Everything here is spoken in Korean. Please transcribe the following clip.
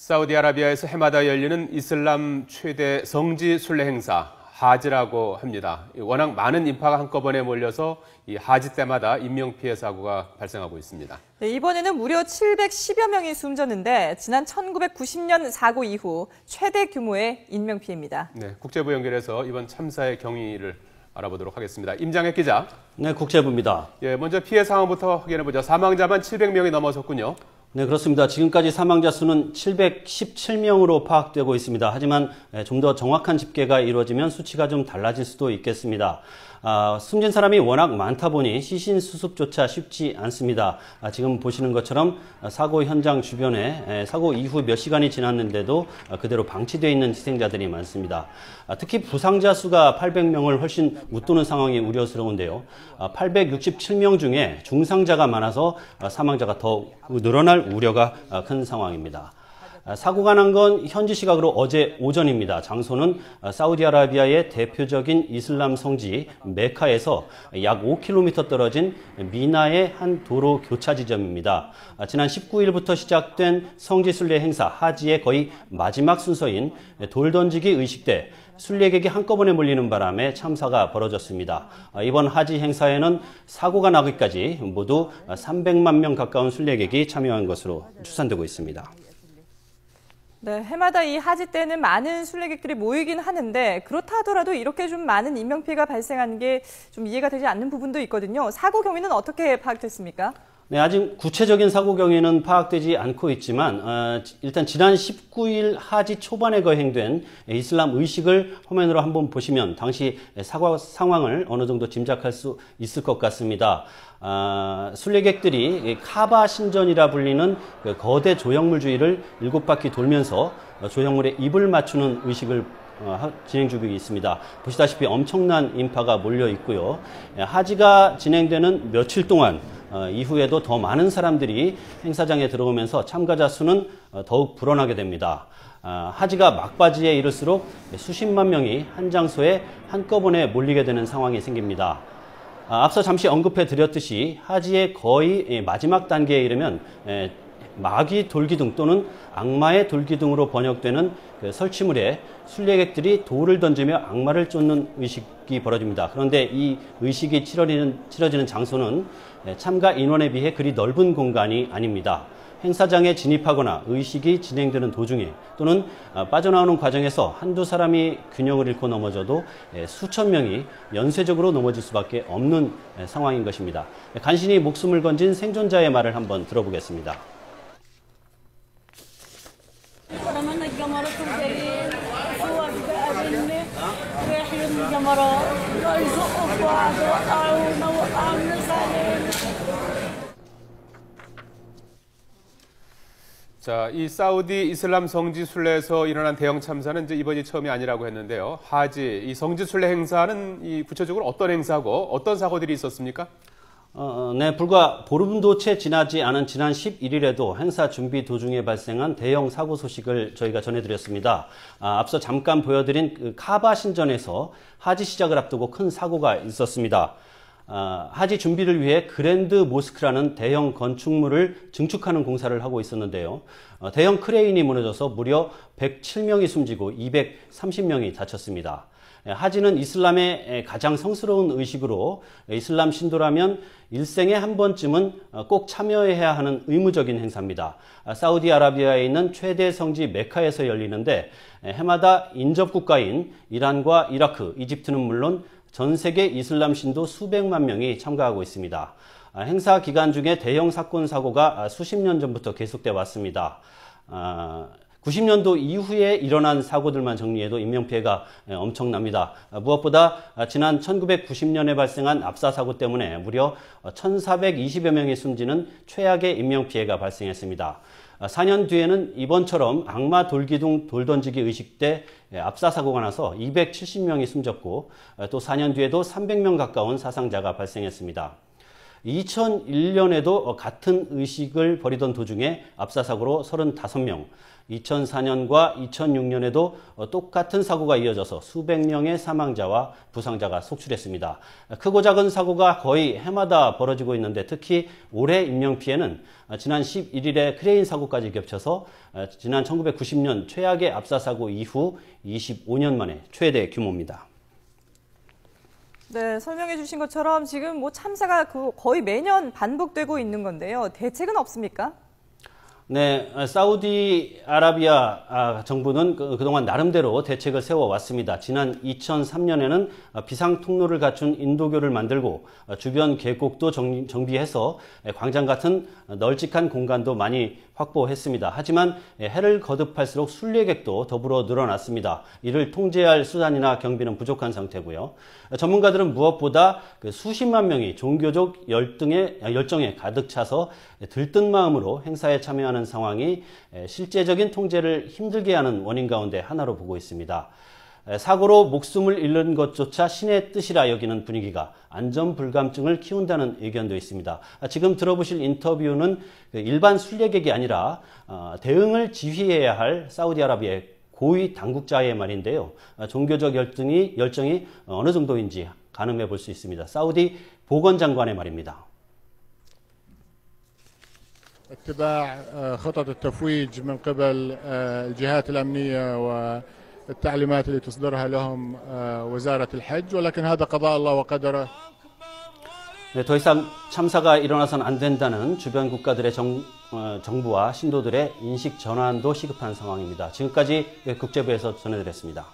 사우디아라비아에서 해마다 열리는 이슬람 최대 성지 순례 행사 하지라고 합니다. 워낙 많은 인파가 한꺼번에 몰려서 이 하지 때마다 인명피해 사고가 발생하고 있습니다. 네, 이번에는 무려 710여 명이 숨졌는데 지난 1990년 사고 이후 최대 규모의 인명피해입니다. 네, 국제부 연결해서 이번 참사의 경위를 알아보도록 하겠습니다. 임장혁 기자. 네, 국제부입니다. 먼저 피해 상황부터 확인해보죠. 사망자만 700명이 넘어섰군요. 네, 그렇습니다. 지금까지 사망자 수는 717명으로 파악되고 있습니다. 하지만 좀 더 정확한 집계가 이루어지면 수치가 좀 달라질 수도 있겠습니다. 숨진 사람이 워낙 많다 보니 시신 수습조차 쉽지 않습니다. 지금 보시는 것처럼 사고 현장 주변에 사고 이후 몇 시간이 지났는데도 그대로 방치되어 있는 희생자들이 많습니다. 특히 부상자 수가 800명을 훨씬 웃도는 상황이 우려스러운데요. 867명 중에 중상자가 많아서 사망자가 더 늘어날 우려가 큰 상황입니다. 사고가 난 건 현지 시각으로 어제 오전입니다. 장소는 사우디아라비아의 대표적인 이슬람 성지 메카에서 약 5km 떨어진 미나의 한 도로 교차 지점입니다. 지난 19일부터 시작된 성지 순례 행사 하지의 거의 마지막 순서인 돌 던지기 의식 때 순례객이 한꺼번에 몰리는 바람에 참사가 벌어졌습니다. 이번 하지 행사에는 사고가 나기까지 모두 300만 명 가까운 순례객이 참여한 것으로 추산되고 있습니다. 네, 해마다 이 하지 때는 많은 순례객들이 모이긴 하는데 그렇다 하더라도 이렇게 좀 많은 인명피해가 발생하는 게 좀 이해가 되지 않는 부분도 있거든요. 사고 경위는 어떻게 파악됐습니까? 네, 아직 구체적인 사고 경위는 파악되지 않고 있지만 일단 지난 19일 하지 초반에 거행된 이슬람 의식을 화면으로 한번 보시면 당시 사고 상황을 어느 정도 짐작할 수 있을 것 같습니다. 순례객들이 카바 신전이라 불리는 그 거대 조형물 주위를 7바퀴 돌면서 조형물에 입을 맞추는 의식을 진행 중에 있습니다. 보시다시피 엄청난 인파가 몰려 있고요. 하지가 진행되는 며칠 동안 이후에도 더 많은 사람들이 행사장에 들어오면서 참가자 수는 더욱 불어나게 됩니다. 하지가 막바지에 이를수록 수십만 명이 한 장소에 한꺼번에 몰리게 되는 상황이 생깁니다. 앞서 잠시 언급해 드렸듯이 하지의 거의 마지막 단계에 이르면 마귀 돌기둥 또는 악마의 돌기둥으로 번역되는 그 설치물에 순례객들이 돌을 던지며 악마를 쫓는 의식이 벌어집니다. 그런데 이 의식이 치러지는 장소는 참가 인원에 비해 그리 넓은 공간이 아닙니다. 행사장에 진입하거나 의식이 진행되는 도중에 또는 빠져나오는 과정에서 한두 사람이 균형을 잃고 넘어져도 수천 명이 연쇄적으로 넘어질 수밖에 없는 상황인 것입니다. 간신히 목숨을 건진 생존자의 말을 한번 들어보겠습니다. 자, 이 사우디 이슬람 성지 순례에서 일어난 대형 참사는 이제 이번이 처음이 아니라고 했는데요. 하지, 이 성지 순례 행사는 이 구체적으로 어떤 행사고 어떤 사고들이 있었습니까? 네, 불과 보름도 채 지나지 않은 지난 11일에도 행사 준비 도중에 발생한 대형 사고 소식을 저희가 전해드렸습니다. 앞서 잠깐 보여드린 그 카바 신전에서 하지 시작을 앞두고 큰 사고가 있었습니다. 하지 준비를 위해 그랜드 모스크라는 대형 건축물을 증축하는 공사를 하고 있었는데요. 대형 크레인이 무너져서 무려 107명이 숨지고 230명이 다쳤습니다. 하지는 이슬람의 가장 성스러운 의식으로 이슬람 신도라면 일생에 한 번쯤은 꼭 참여해야 하는 의무적인 행사입니다. 사우디아라비아에 있는 최대 성지 메카에서 열리는데 해마다 인접 국가인 이란과 이라크, 이집트는 물론 전 세계 이슬람 신도 수백만 명이 참가하고 있습니다. 행사 기간 중에 대형 사건 사고가 수십 년 전부터 계속돼 왔습니다. 90년도 이후에 일어난 사고들만 정리해도 인명피해가 엄청납니다. 무엇보다 지난 1990년에 발생한 압사 사고 때문에 무려 1,420여 명이 숨지는 최악의 인명피해가 발생했습니다. 4년 뒤에는 이번처럼 악마 돌기둥 돌 던지기 의식 때 압사 사고가 나서 270명이 숨졌고 또 4년 뒤에도 300명 가까운 사상자가 발생했습니다. 2001년에도 같은 의식을 벌이던 도중에 압사 사고로 35명, 2004년과 2006년에도 똑같은 사고가 이어져서 수백 명의 사망자와 부상자가 속출했습니다. 크고 작은 사고가 거의 해마다 벌어지고 있는데 특히 올해 인명피해는 지난 11일에 크레인 사고까지 겹쳐서 지난 1990년 최악의 압사사고 이후 25년 만에 최대 규모입니다. 네, 설명해 주신 것처럼 지금 뭐 참사가 거의 매년 반복되고 있는 건데요. 대책은 없습니까? 네, 사우디아라비아 정부는 그동안 나름대로 대책을 세워왔습니다. 지난 2003년에는 비상 통로를 갖춘 인도교를 만들고 주변 계곡도 정비해서 광장 같은 널찍한 공간도 많이 확보했습니다. 하지만 해를 거듭할수록 순례객도 더불어 늘어났습니다. 이를 통제할 수단이나 경비는 부족한 상태고요. 전문가들은 무엇보다 수십만 명이 종교적 열정에 가득 차서 들뜬 마음으로 행사에 참여하는 상황이 실제적인 통제를 힘들게 하는 원인 가운데 하나로 보고 있습니다. 사고로 목숨을 잃는 것조차 신의 뜻이라 여기는 분위기가 안전불감증을 키운다는 의견도 있습니다. 지금 들어보실 인터뷰는 일반 순례객이 아니라 대응을 지휘해야 할 사우디아라비아의 고위 당국자의 말인데요. 종교적 열정이 어느 정도인지 가늠해 볼 수 있습니다. 사우디 보건장관의 말입니다. اتباع خطط التفويج من قبل الجهات الأمنية والتعليمات اللي تصدرها لهم وزارة الحج ولكن هذا قضاء الله وقدره. 네, 더 이상 참사가 일어나선 안 된다는 주변 국가들의 정부와 신도들의 인식 전환도 시급한 상황입니다. 지금까지 국제부에서 전해드렸습니다.